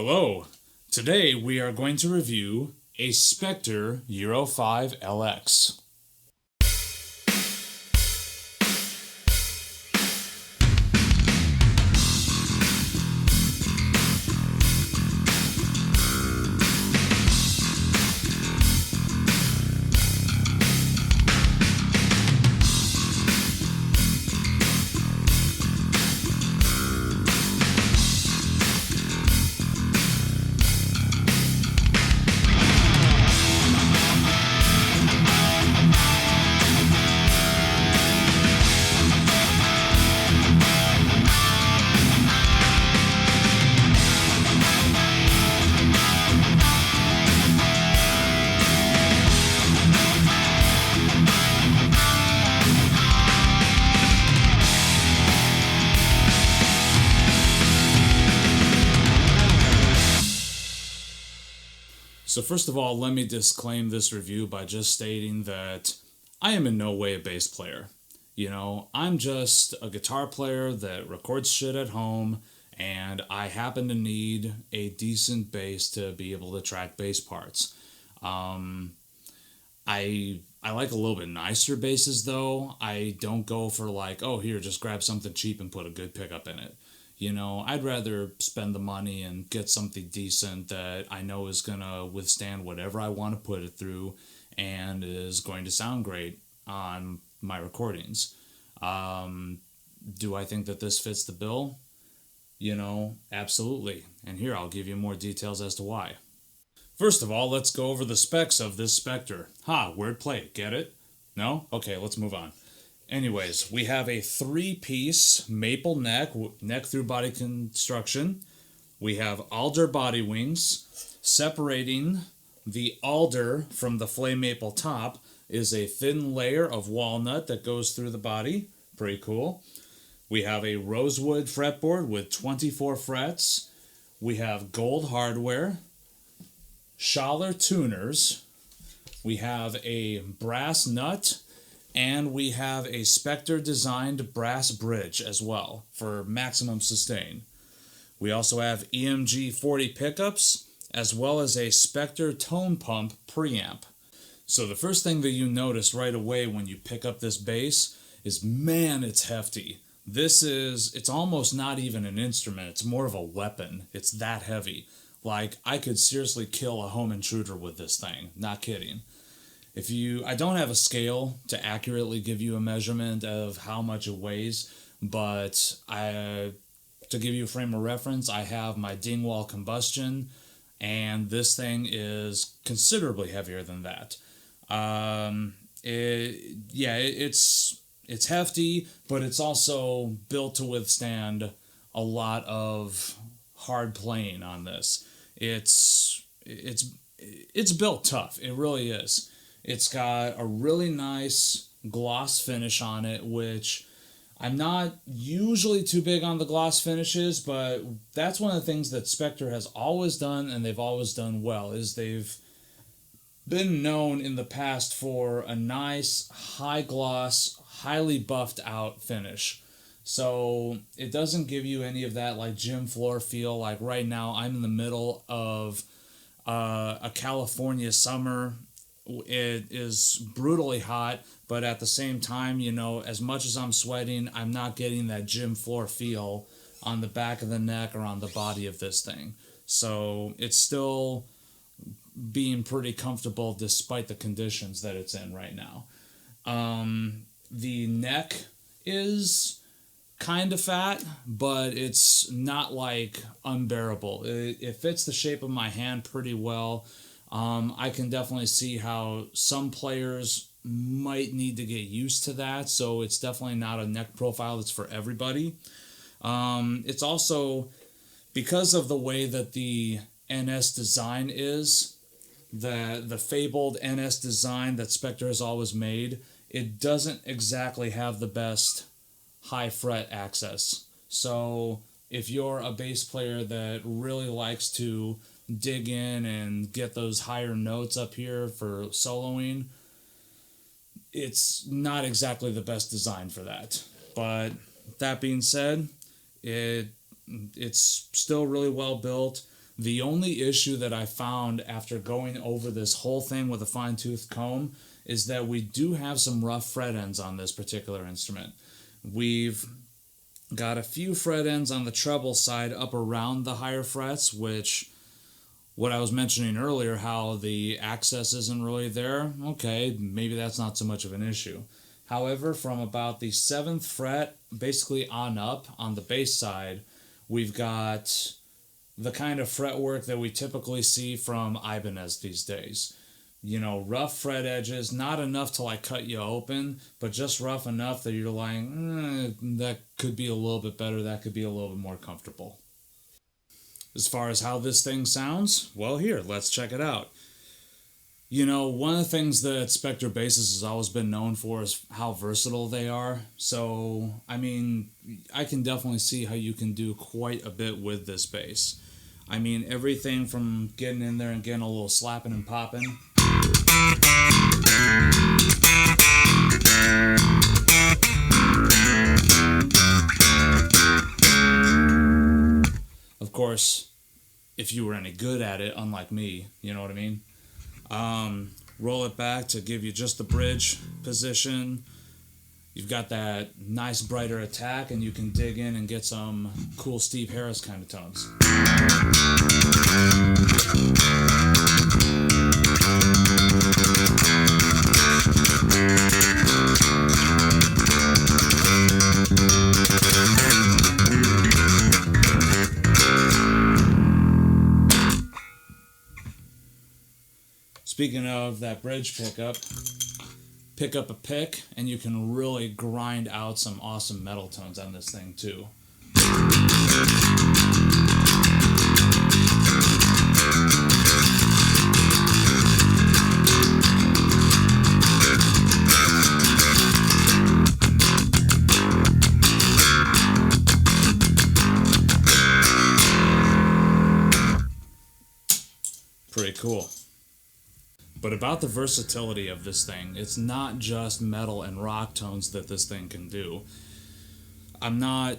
Hello! Today we are going to review a Spector Euro 5 LX. So first of all, let me disclaim this review by just stating that I am in no way a bass player. I'm just a guitar player that records shit at home, and I happen to need a decent bass to be able to track bass parts. I like a little bit nicer basses though. I don't go for like, oh here, just grab something cheap and put a good pickup in it. I'd rather spend the money and get something decent that I know is going to withstand whatever I want to put it through and is going to sound great on my recordings. Do I think that this fits the bill? Absolutely. And here I'll give you more details as to why. First of all, let's go over the specs of this Spector. Wordplay, get it? No? Okay, let's move on. Anyways, we have a 3-piece Maple Neck-thru body construction. We have Alder body wings. Separating the Alder from the flame maple top is a thin layer of walnut that goes through the body. Pretty cool. We have a Rosewood fretboard with 24 frets. We have gold hardware. Schaller tuners. We have a brass nut. And we have a Spector designed brass bridge as well for maximum sustain. We also have EMG 40 pickups as well as a Spector TonePump Preamp. So the first thing that you notice right away when you pick up this bass is, man, it's hefty. It's almost not even an instrument, it's more of a weapon. It's that heavy. Like, I could seriously kill a home intruder with this thing, not kidding. I don't have a scale to accurately give you a measurement of how much it weighs, but to give you a frame of reference, I have my Dingwall combustion, and this thing is considerably heavier than that. It's hefty, but it's also built to withstand a lot of hard playing on this. It's built tough. It really is. It's got a really nice gloss finish on it, which I'm not usually too big on the gloss finishes, but that's one of the things that Spector has always done, and they've always done well, is they've been known in the past for a nice, high gloss, highly buffed out finish. So it doesn't give you any of that like gym floor feel. Like right now, I'm in the middle of a California summer. It is brutally hot, but at the same time, as much as I'm sweating, I'm not getting that gym floor feel on the back of the neck or on the body of this thing. So it's still being pretty comfortable despite the conditions that it's in right now. The neck is kind of fat, but it's not like unbearable. It fits the shape of my hand pretty well. I can definitely see how some players might need to get used to that, so it's definitely not a neck profile that's for everybody. It's also, because of the way that the NS design is, the fabled NS design that Spector has always made, it doesn't exactly have the best high fret access. So if you're a bass player that really likes to dig in and get those higher notes up here for soloing, it's not exactly the best design for that. But that being said, it's still really well built. The only issue that I found after going over this whole thing with a fine-tooth comb is that we do have some rough fret ends on this particular instrument. We've got a few fret ends on the treble side up around the higher frets, which, what I was mentioning earlier, how the access isn't really there, okay, maybe that's not so much of an issue. However, from about the 7th fret, basically on up, on the bass side, we've got the kind of fretwork that we typically see from Ibanez these days. You know, rough fret edges, not enough to like cut you open, but just rough enough that you're like, that could be a little bit better, that could be a little bit more comfortable. As far as how this thing sounds, well, here, let's check it out. You know, one of the things that Spector basses has always been known for is how versatile they are. So, I mean, I can definitely see how you can do quite a bit with this bass. I mean, everything from getting in there and getting a little slapping and popping. Of course, if you were any good at it, unlike me, you know what I mean? Roll it back to give you just the bridge position. You've got that nice brighter attack, and you can dig in and get some cool Steve Harris kind of tones. Speaking of that bridge pickup, pick up a pick and you can really grind out some awesome metal tones on this thing too. Pretty cool. But about the versatility of this thing, it's not just metal and rock tones that this thing can do. I'm not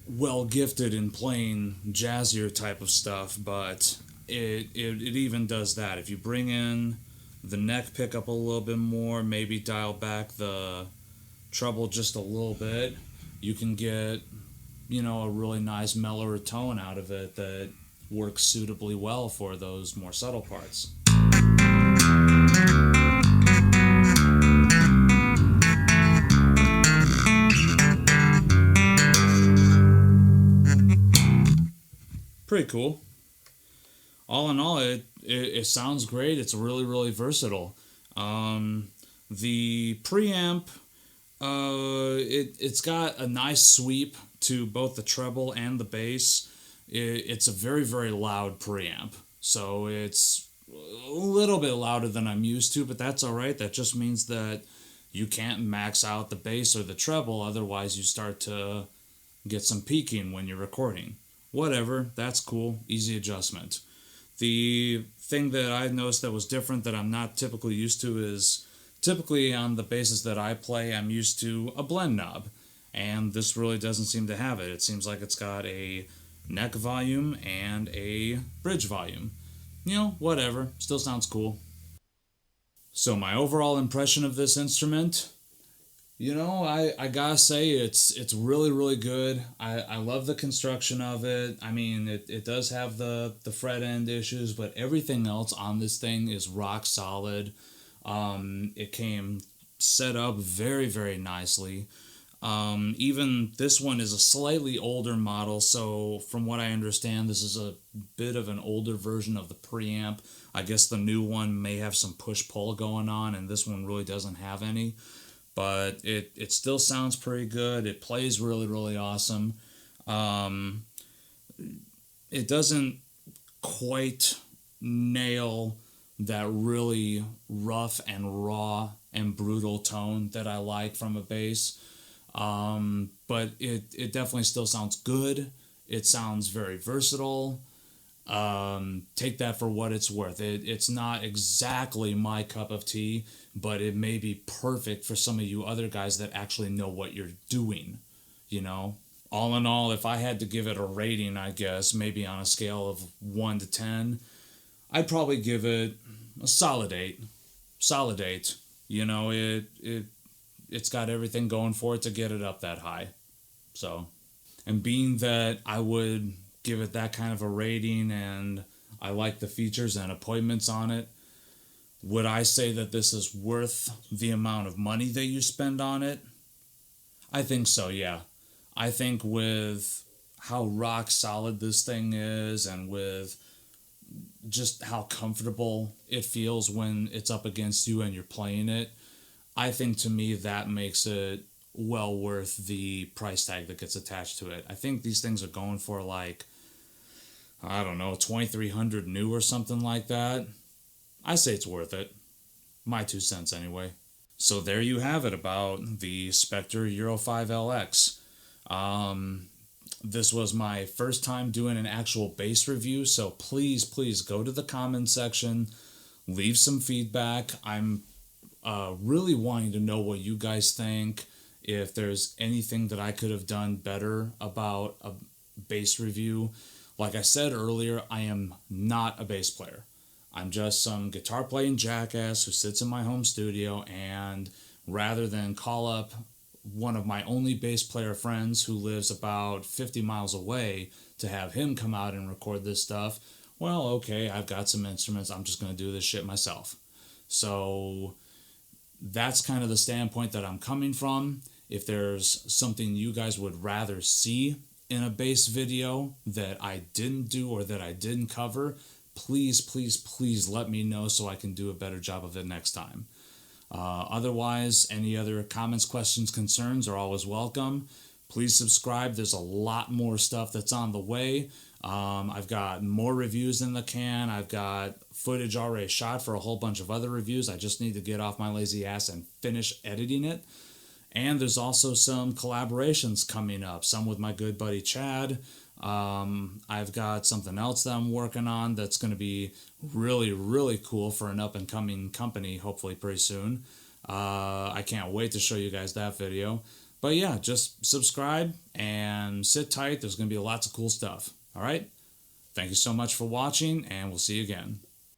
well gifted in playing jazzier type of stuff, but it even does that. If you bring in the neck pickup a little bit more, maybe dial back the treble just a little bit, you can get, you know, a really nice mellower tone out of it that works suitably well for those more subtle parts. Pretty cool. All in all, it sounds great. It's really, really versatile. The preamp, it's got a nice sweep to both the treble and the bass. It's a very, very loud preamp. So it's a little bit louder than I'm used to, but that's all right. That just means that you can't max out the bass or the treble, otherwise you start to get some peaking when you're recording. Whatever, that's cool, easy adjustment. The thing that I've noticed that was different that I'm not typically used to is, typically on the basses that I play, I'm used to a blend knob, and this really doesn't seem to have it. It seems like it's got a neck volume and a bridge volume. You know, whatever, still sounds cool. So my overall impression of this instrument, you know, I gotta say it's really, really good. I love the construction of it. I mean, it does have the fret end issues, but everything else on this thing is rock solid. It came set up very, very nicely. Even this one is a slightly older model, so from what I understand, this is a bit of an older version of the preamp. I guess the new one may have some push-pull going on, and this one really doesn't have any. But it still sounds pretty good. It plays really, really awesome. It doesn't quite nail that really rough and raw and brutal tone that I like from a bass. But it definitely still sounds good. It sounds very versatile. Take that for what it's worth. It's not exactly my cup of tea, but it may be perfect for some of you other guys that actually know what you're doing, you know? all in all, if I had to give it a rating, I guess, maybe on a scale of 1 to 10, I'd probably give it a solid 8. Solid 8. You know, it's got everything going for it to get it up that high. So, and being that I would give it that kind of a rating and I like the features and appointments on it, would I say that this is worth the amount of money that you spend on it? I think so, yeah. I think with how rock solid this thing is and with just how comfortable it feels when it's up against you and you're playing it, I think to me that makes it well worth the price tag that gets attached to it. I think these things are going for like, I don't know, $2,300 new or something like that. I say it's worth it. My 2 cents anyway. So there you have it about the Spector Euro 5 LX. This was my first time doing an actual bass review, so please go to the comments section, leave some feedback. I'm really wanting to know what you guys think, if there's anything that I could have done better about a bass review. Like I said earlier, I am not a bass player. I'm just some guitar playing jackass who sits in my home studio, and rather than call up one of my only bass player friends who lives about 50 miles away to have him come out and record this stuff, well, okay, I've got some instruments, I'm just going to do this shit myself. So that's kind of the standpoint that I'm coming from. If there's something you guys would rather see in a bass video that I didn't do or that I didn't cover, please let me know so I can do a better job of it next time. Otherwise, any other comments, questions, concerns are always welcome. Please subscribe. There's a lot more stuff that's on the way. I've got more reviews in the can. I've got footage already shot for a whole bunch of other reviews. I just need to get off my lazy ass and finish editing it. And there's also some collaborations coming up, some with my good buddy Chad. I've got something else that I'm working on that's going to be really cool for an up-and-coming company, hopefully pretty soon. I can't wait to show you guys that video. But yeah, just subscribe and sit tight. There's going to be lots of cool stuff. All right? Thank you so much for watching, and we'll see you again.